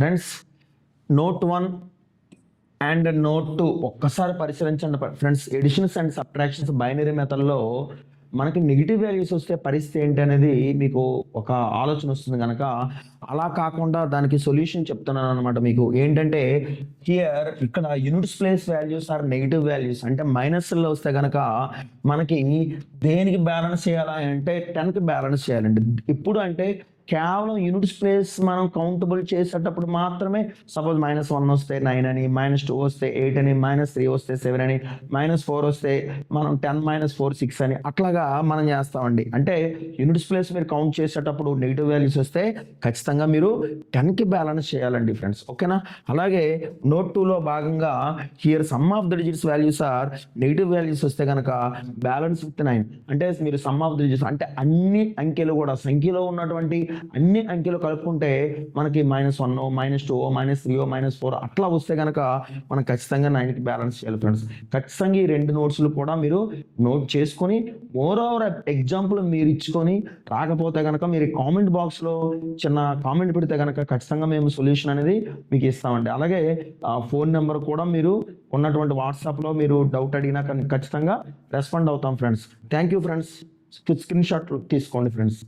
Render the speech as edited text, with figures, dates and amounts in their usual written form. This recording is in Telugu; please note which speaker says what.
Speaker 1: ఫ్రెండ్స్, నోట్ 1 అండ్ నోట్ 2 ఒక్కసారి పరిశీలించండి friends. Additions and subtractions binary మెథడ్లో మనకి నెగిటివ్ వాల్యూస్ వస్తే పరిస్థితి ఏంటి అనేది మీకు ఒక ఆలోచన వస్తుంది కనుక, అలా కాకుండా దానికి సొల్యూషన్ చెప్తున్నాను అనమాట. మీకు ఏంటంటే హియర్ ఇక్కడ units place values are negative values అంటే మైనస్లో వస్తే కనుక మనకి దేనికి బ్యాలెన్స్ చేయాలా అంటే 10కి బ్యాలెన్స్ చేయాలండి. ఇప్పుడు అంటే కేవలం యూనిట్స్ ప్లేస్ మనం కౌంటబుల్ చేసేటప్పుడు మాత్రమే, సపోజ్ -1 వస్తే 9 అని, -2 వస్తే 8 అని, -3 వస్తే 7 అని, -4 వస్తే మనం 10 - 4 6 అని అట్లాగా మనం చేస్తామండి. అంటే యూనిట్స్ ప్లేస్ మీరు కౌంట్ చేసేటప్పుడు నెగిటివ్ వాల్యూస్ వస్తే ఖచ్చితంగా మీరు 10కి బ్యాలెన్స్ చేయాలండి ఫ్రెండ్స్, ఓకేనా. అలాగే నోట్ 2లో భాగంగా here sum of the digits values are negative values వస్తే కనుక బ్యాలెన్స్ విత్ 9 అంటే మీరు సమ్ ఆఫ్ ద డిజిట్స్ అంటే అన్ని అంకెలు కూడా సంఖ్యలో ఉన్నటువంటి అన్ని అంకెలు కలుపుకుంటే మనకి -1 -2 -3 -4 అట్లా వస్తే కనుక మనం ఖచ్చితంగా 9కి బ్యాలెన్స్ చేయాలి ఫ్రెండ్స్. ఖచ్చితంగా ఈ 2 నోట్స్లు కూడా మీరు నోట్ చేసుకొని, మోర్ ఓవర్ ఎగ్జాంపుల్ మీరు ఇచ్చుకొని, రాకపోతే కనుక మీరు కామెంట్ బాక్స్లో చిన్న కామెంట్ పెడితే కనుక ఖచ్చితంగా మేము సొల్యూషన్ అనేది మీకు ఇస్తామండి. అలాగే ఫోన్ నెంబర్ కూడా మీరు ఉన్నటువంటి వాట్సాప్లో మీరు డౌట్ అడిగినా ఖచ్చితంగా రెస్పాండ్ అవుతాం friends. Thank you friends. Screen shot తీసుకోండి ఫ్రెండ్స్.